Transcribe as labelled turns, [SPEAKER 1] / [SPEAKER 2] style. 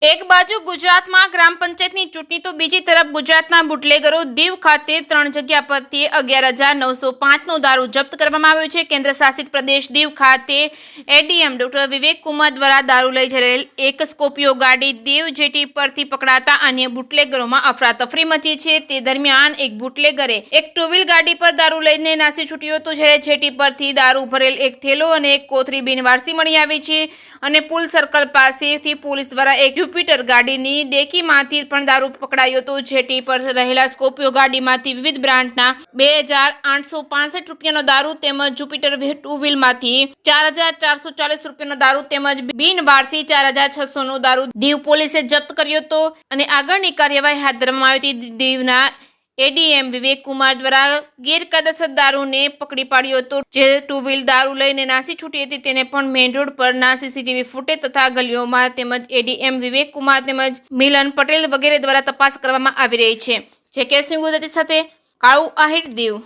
[SPEAKER 1] એક બાજુ ગુજરાતમાં ગ્રામ પંચાયતની ચૂંટણી તો બીજી તરફ ગુજરાતના બુટલેગરો દીવ ખાતે 3 જગ્યા પરથી 11,905નો દારૂ જપ્ત કરવામાં આવ્યો છે। કેન્દ્ર શાસિત પ્રદેશ દીવ ખાતે એડીએમ ડોક્ટર વિવેક કુમાર દ્વારા દારૂ લઈ જઈ રહેલ એક સ્કોર્પિયો ગાડી દીવ જેટી પરથી પકડાતા અન્ય બુટલેગરોમાં અફરાતફરી મચી છે। તે દરમિયાન એક બુટલેગરે એક ટુ વ્હીલ ગાડી પર દારૂ લઈને નાસી છૂટ્યો હતો, જ્યારે જેટી પરથી દારૂ ભરેલ એક થેલો અને એક કોથળી બિનવારસી મળી આવી છે અને પુલ સર્કલ પાસેથી પોલીસ દ્વારા એક જુપિટર ગાડીની ડેકીમાંથી પણ દારૂ પકડાયો હતો। જેટી પર રહેલા સ્કોર્પિયો ગાડીમાંથી વિવિધ બ્રાન્ડના 2,865 રૂપિયાનો દારૂ તેમજ જુપિટર ટુ વ્હીલમાંથી 4,440 રૂપિયાનો દારૂ તેમજ બિનવારસી 4,600નો દારૂ દીવ પોલીસે જપ્ત કર્યો હતો અને આગળની કાર્યવાહી હાથ ધરવામાં આવી હતી। દીવના એડીએમ વિવેક કુમાર દ્વારા ગેરકાયદેસર દારૂને પકડી પાડ્યો હતો, જે ટુ વ્હીલ દારૂ લઈને નાસી છૂટી હતી તેને પણ મેઇન રોડ પરના સીસીટીવી ફૂટેજ તથા ગલીઓમાં તેમજ એડીએમ વિવેક કુમાર તેમજ મિલન પટેલ વગેરે દ્વારા તપાસ કરવામાં આવી રહી છે। જે કે સિંહ ગુજરાતી સાથે કાળુ આહિર દીવ।